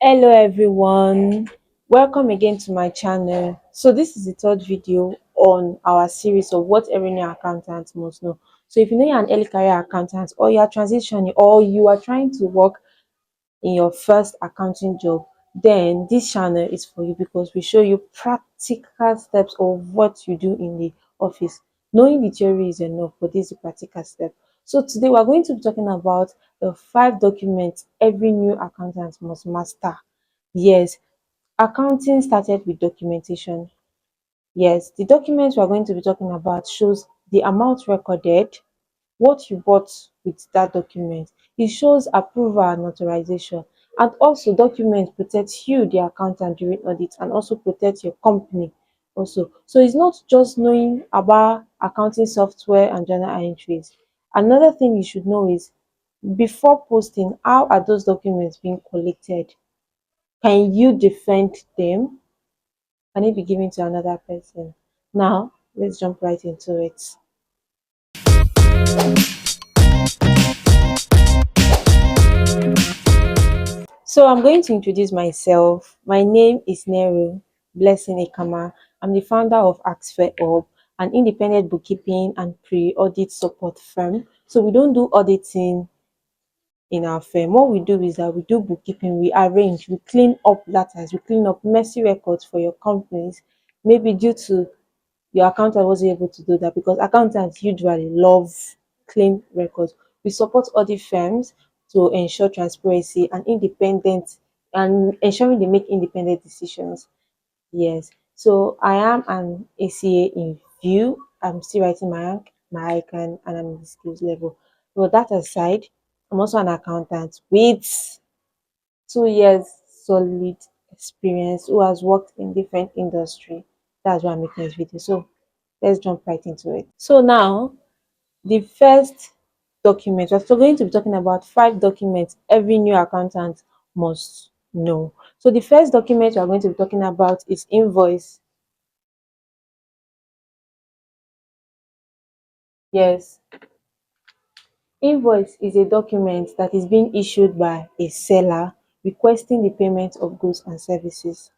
Hello everyone, welcome again to my channel. So this is the third video on our series of what every new accountant must know. So if you know you're an early career accountant or you are transitioning or you are trying to work in your first accounting job, then this channel is for you because we show you practical steps of what you do in the office. Knowing the theory is enough, but this is the practical step. So today we're going to be talking about the 5 documents every new accountant must master. Yes, accounting started with documentation. Yes, the documents we're going to be talking about shows the amount recorded, what you bought with that document. It shows approval and authorization. And also documents protect you, the accountant, during audit and also protect your company also. So it's not just knowing about accounting software and journal entries. Another thing you should know is before posting, how are those documents being collected? Can you defend them? Can it be given to another person? Now, let's jump right into it. So I'm going to introduce myself. My name is Nero Blessing Ekama. I'm the founder of Axfair Hub, an independent bookkeeping and pre-audit support firm. So we don't do auditing in our firm. What we do is that we do bookkeeping, we arrange, we clean up letters, we clean up messy records for your companies, maybe due to your accountant wasn't able to do that because accountants usually love clean records. We support audit firms to ensure transparency and independent and ensuring they make independent decisions. Yes. So I am an ACA in view. I'm still writing my ICAN and I'm in the skills level. But that aside, I'm also an accountant with 2 years solid experience who has worked in different industry. That's why I'm making this video. So let's jump right into it. So now the first document, we're still going to be talking about 5 documents every new accountant must know. So the first document we're going to be talking about is invoice. Yes, invoice is a document that is being issued by a seller requesting the payment of goods and services.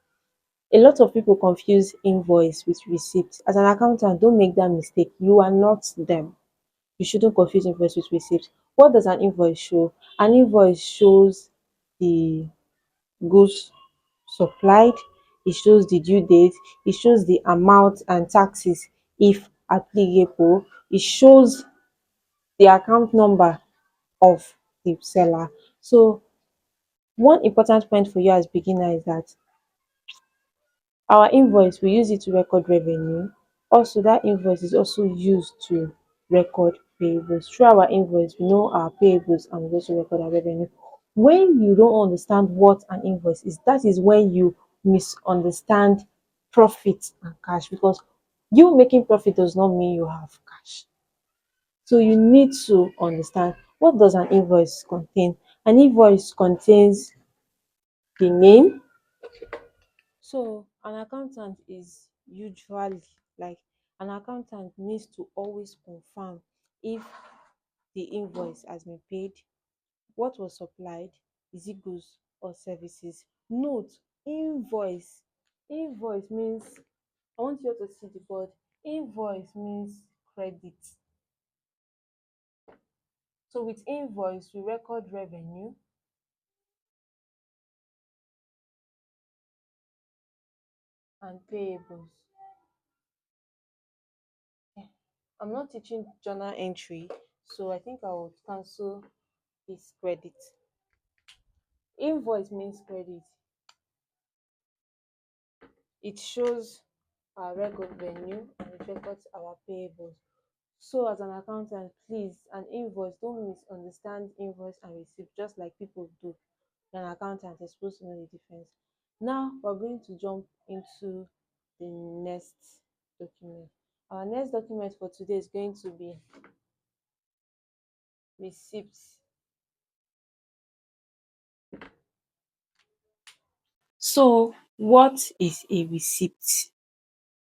A lot of people confuse invoice with receipt. As an accountant, don't make that mistake. You are not them. You shouldn't confuse invoice with receipt. What does an invoice show? An invoice shows the goods supplied, it shows the due date, it shows the amount and taxes if applicable, it shows the account number of the seller. So one important point for you as beginner is that our invoice, we use it to record revenue. Also, that invoice is also used to record payables. Through our invoice, we know our payables and we also record our revenue. When you don't understand what an invoice is, that is when you misunderstand profit and cash because you making profit does not mean you have cash. So you need to understand what does an invoice contain. An invoice contains the name, so an accountant is usually like an accountant needs to always confirm if the invoice has been paid, what was supplied, is it goods or services. Note, invoice. Invoice means, I want you to see the board. Invoice means credit. So with invoice, we record revenue and payables. I'm not teaching journal entry, so I think I will cancel this credit. Invoice means credit. It shows our record revenue and it records our payables. So as an accountant, please, an invoice, don't misunderstand invoice and receipt just like people do. An accountant is supposed to know the difference. Now we're going to jump into the next document. Our next document for today is going to be receipts. So, what is a receipt?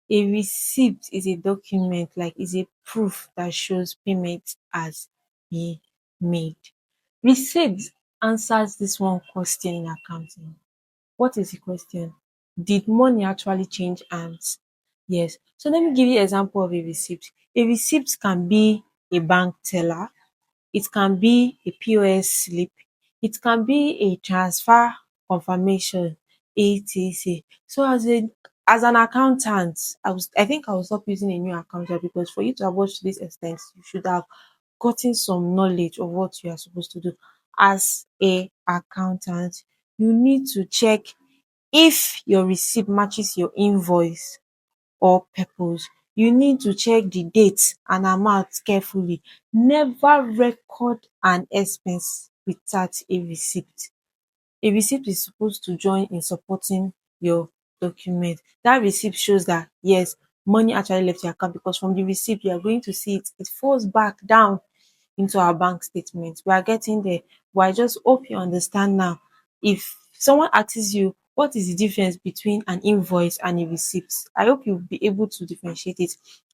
A receipt is a document, like is a proof that shows payment has been made. Receipt answers this one question in accounting. What is the question? Did money actually change hands? Yes. So let me give you example of a receipt. A receipt can be a bank teller, it can be a POS slip, it can be a transfer confirmation, etc. So as an accountant, I think I will stop using a new accountant, because for you to have watched to this extent, you should have gotten some knowledge of what you are supposed to do. As a accountant, you need to check if your receipt matches your invoice or purpose. You need to check the date and amount carefully. Never record an expense without a receipt. A receipt is supposed to join in supporting your document. That receipt shows that yes, money actually left your account, because from the receipt you are going to see it falls back down into our bank statement. We are getting there, but I just hope you understand now. If someone asks you what is the difference between an invoice and a receipt, I hope you'll be able to differentiate it.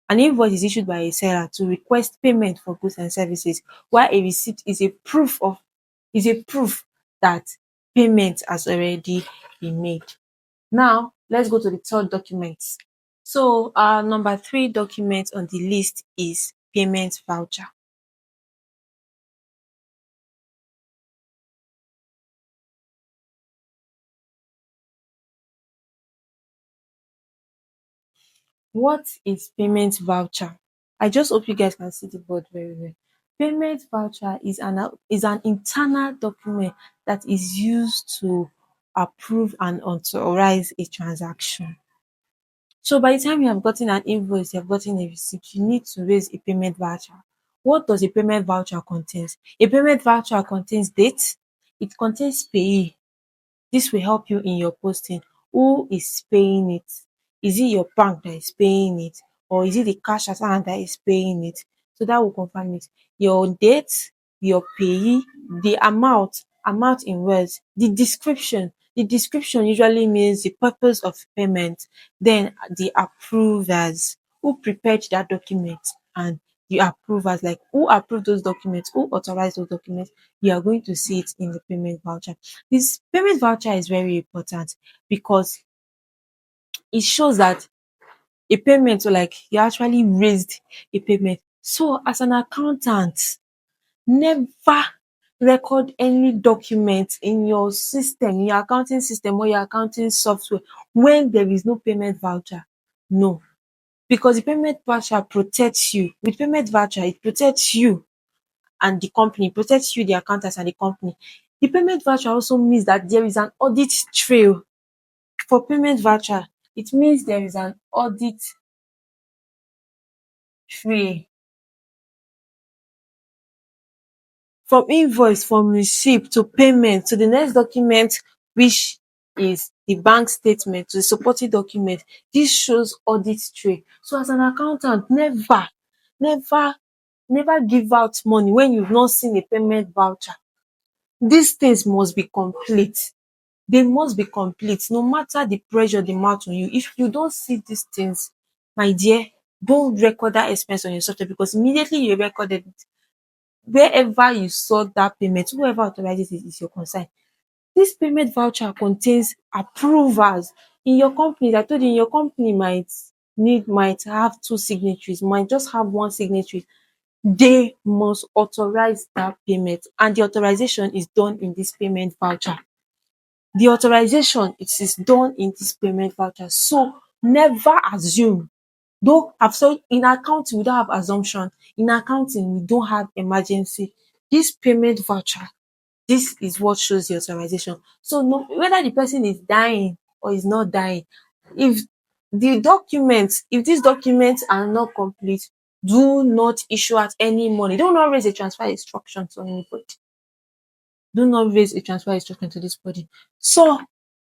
An invoice is issued by a seller to request payment for goods and services, while a receipt is a proof that payment has already been made. Now let's go to the third document. So our number three document on the list is payment voucher. What is payment voucher? I just hope you guys can see the board very well. Payment voucher is an internal document that is used to approve and authorize a transaction. So by the time you have gotten an invoice, you have gotten a receipt, you need to raise a payment voucher. What does a payment voucher contains? A payment voucher contains date, it contains payee. This will help you in your posting. Who is paying it? Is it your bank that is paying it, or is it the cash at hand that is paying it? So that will confirm it. Your date, your payee, the amount in words, the description. The description usually means the purpose of payment. Then the approvers who prepared that document, and the approvers, like who approved those documents, who authorized those documents. You are going to see it in the payment voucher. This payment voucher is very important because it shows that a payment, or like you actually raised a payment. So as an accountant, never record any document in your system, in your accounting system or your accounting software, when there is no payment voucher. No, because the payment voucher protects you. With payment voucher, it protects you and the company, protects you, the accountants and the company. The payment voucher also means that there is an audit trail. For payment voucher, it means there is an audit trail from invoice, from receipt to payment to the next document, which is the bank statement, to the supporting document. This shows audit trail. So as an accountant, never, never give out money when you've not seen a payment voucher. These things must be complete. They must be complete, no matter the pressure they mount on you. If you don't see these things, my dear, don't record that expense on your software, because immediately you recorded it, wherever you saw that payment, whoever authorizes it is your concern. This payment voucher contains approvals. In your company, I told you, in your company might have two signatories, might just have one signatory. They must authorize that payment, and the authorization is done in this payment voucher. The authorization, it is done in this payment voucher. So never assume. Though I've said in accounting we don't have assumption. In accounting we don't have emergency. This payment voucher, this is what shows the authorization. So no, whether the person is dying or is not dying, if if these documents are not complete, do not issue out any money. Do not raise a transfer instruction to anybody. Do not raise a transfer instruction to this body. So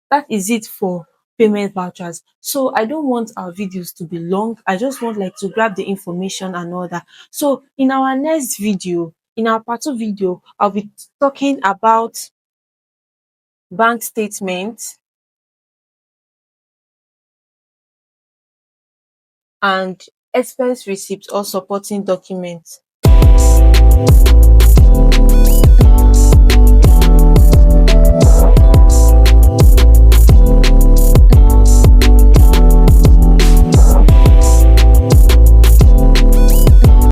that is it for payment vouchers. So I don't want our videos to be long. I just want like to grab the information and all that. So in our next video, in our part two video, I'll be talking about bank statements and expense receipts or supporting documents.